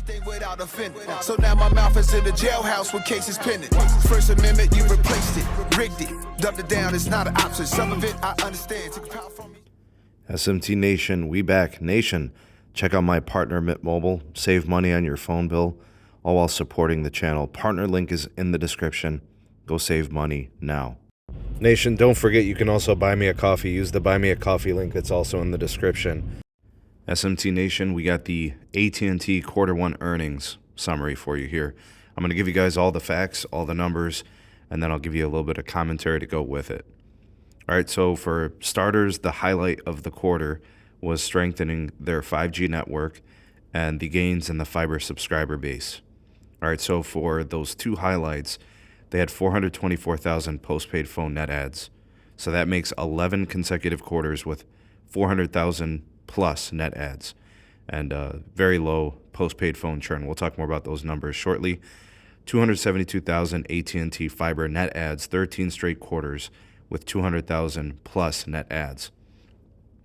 everything without offending. So now my mouth is in the jailhouse with cases pending. First Amendment, you replaced it, rigged it, dumbed it down. It's not an option. Some of it I understand. Took power from me. SMT Nation, we back. Nation, check out my partner Mint Mobile. Save money on your phone bill, all while supporting the channel. Partner link is in the description. Go save money now. Nation, don't forget you can also buy me a coffee. Use the buy me a coffee link that's also in the description. SMT Nation, we got the AT&T Q1 earnings summary for you here. I'm going to give you guys all the facts, all the numbers, and then I'll give you a little bit of commentary to go with it. All right, so for starters, the highlight of the quarter was strengthening their 5G network and the gains in the fiber subscriber base. All right, so for those two highlights, they had 424,000 postpaid phone net adds. So that makes 11 consecutive quarters with 400,000 plus net adds and very low postpaid phone churn. We'll talk more about those numbers shortly. 272,000 AT&T fiber net adds, 13 straight quarters with 200,000 plus net adds.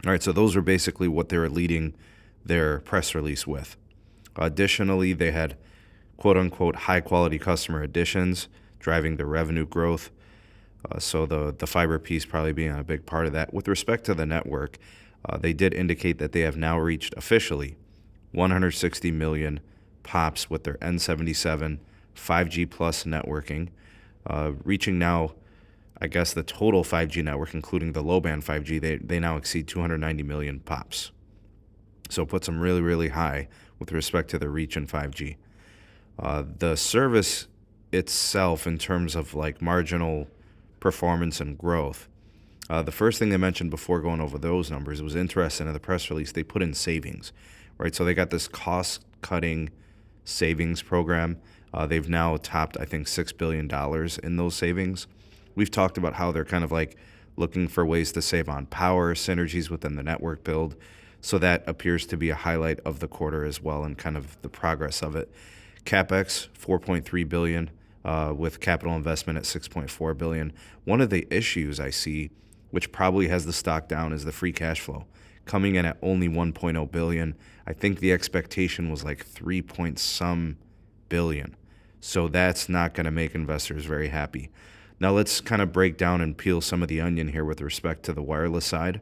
All right, so those are basically what they were leading their press release with. Additionally, they had quote-unquote high-quality customer additions, driving the revenue growth. So the fiber piece probably being a big part of that. With respect to the network, they did indicate that they have now reached officially 160 million pops with their N77 5G plus networking, reaching now, I guess, the total 5G network, including the low-band 5G, they now exceed 290 million pops. So it puts them really, really high with respect to the reach in 5G. The service itself, in terms of like marginal performance and growth, the first thing they mentioned before going over those numbers, it was interesting in the press release, they put in savings, right? So they got this cost-cutting savings program. They've now topped, I think, $6 billion in those savings. We've talked about how they're kind of like looking for ways to save on power, synergies within the network build. So that appears to be a highlight of the quarter as well and kind of the progress of it. CapEx, $4.3 billion, with capital investment at $6.4 billion. One of the issues I see, which probably has the stock down, is the free cash flow coming in at only $1.0 billion. I think the expectation was like 3 point some billion. So that's not going to make investors very happy. Now let's kind of break down and peel some of the onion here with respect to the wireless side.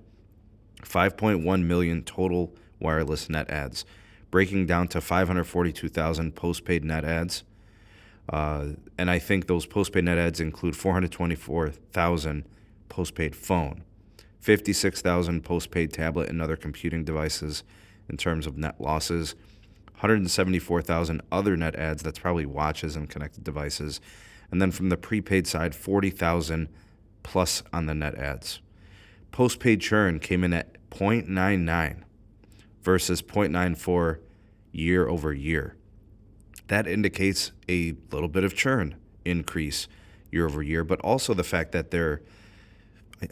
5.1 million total wireless net adds, breaking down to 542,000 postpaid net adds. And I think those postpaid net adds include 424,000 postpaid phone, 56,000 postpaid tablet and other computing devices in terms of net losses, 174,000 other net adds, that's probably watches and connected devices. And then from the prepaid side, 40,000 plus on the net adds. Postpaid churn came in at 0.99 versus 0.94 year over year. That indicates a little bit of churn increase year over year, but also the fact that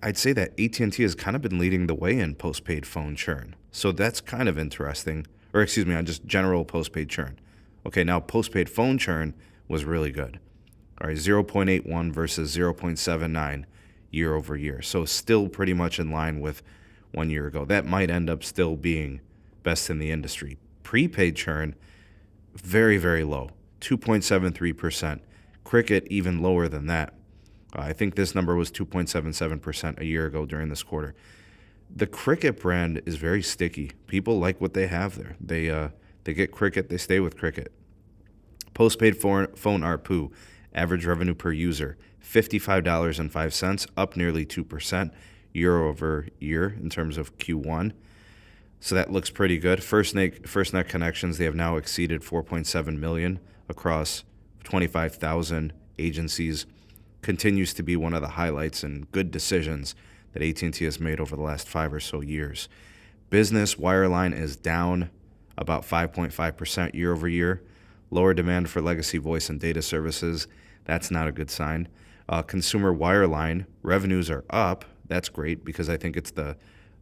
I'd say that AT&T has kind of been leading the way in postpaid phone churn. So that's kind of interesting, or excuse me, on just general postpaid churn. Okay, now postpaid phone churn was really good. All right, 0.81 versus 0.79 year over year. So still pretty much in line with 1 year ago. That might end up still being best in the industry. Prepaid churn, very, very low, 2.73%. Cricket, even lower than that. I think this number was 2.77% a year ago during this quarter. The Cricket brand is very sticky. People like what they have there. They get Cricket, they stay with Cricket. Postpaid phone ARPU, average revenue per user, $55.05, up nearly 2% year over year in terms of Q1. So that looks pretty good. FirstNet connections, they have now exceeded 4.7 million across 25,000 agencies. Continues to be one of the highlights and good decisions that AT&T has made over the last 5 or so years. Business wireline is down about 5.5% year over year. Lower demand for legacy voice and data services, that's not a good sign. Consumer wireline revenues are up. That's great because I think it's the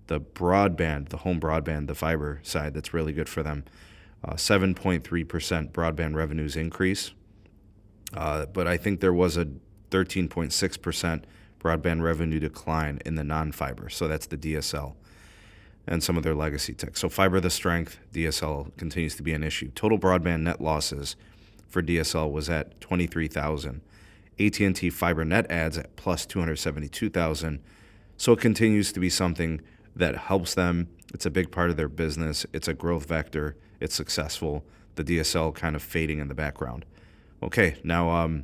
broadband, the home broadband, the fiber side that's really good for them. 7.3% broadband revenues increase. But I think there was a 13.6% broadband revenue decline in the non-fiber. So that's the DSL. and some of their legacy tech. So fiber the strength, DSL continues to be an issue. Total broadband net losses for DSL was at 23,000. AT&T fiber net adds at plus 272,000. So it continues to be something that helps them. It's a big part of their business. It's a growth vector. It's successful. The DSL kind of fading in the background. Okay, now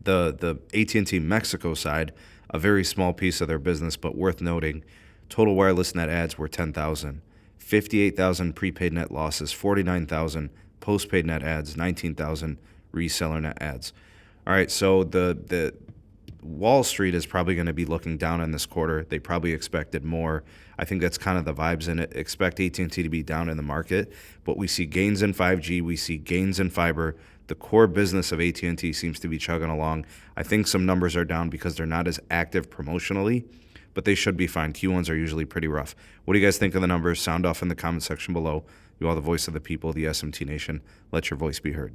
the AT&T Mexico side, a very small piece of their business, but worth noting, total wireless net adds were 10,000. 58,000 prepaid net losses, 49,000 postpaid net adds, 19,000 reseller net adds. All right, so the Wall Street is probably going to be looking down on this quarter. They probably expected more. I think that's kind of the vibes in it. Expect AT&T to be down in the market, but we see gains in 5G. We see gains in fiber. The core business of AT&T seems to be chugging along. I think some numbers are down because they're not as active promotionally, but they should be fine. Q1s are usually pretty rough. What do you guys think of the numbers? Sound off in the comment section below. You are the voice of the people, the SMT Nation. Let your voice be heard.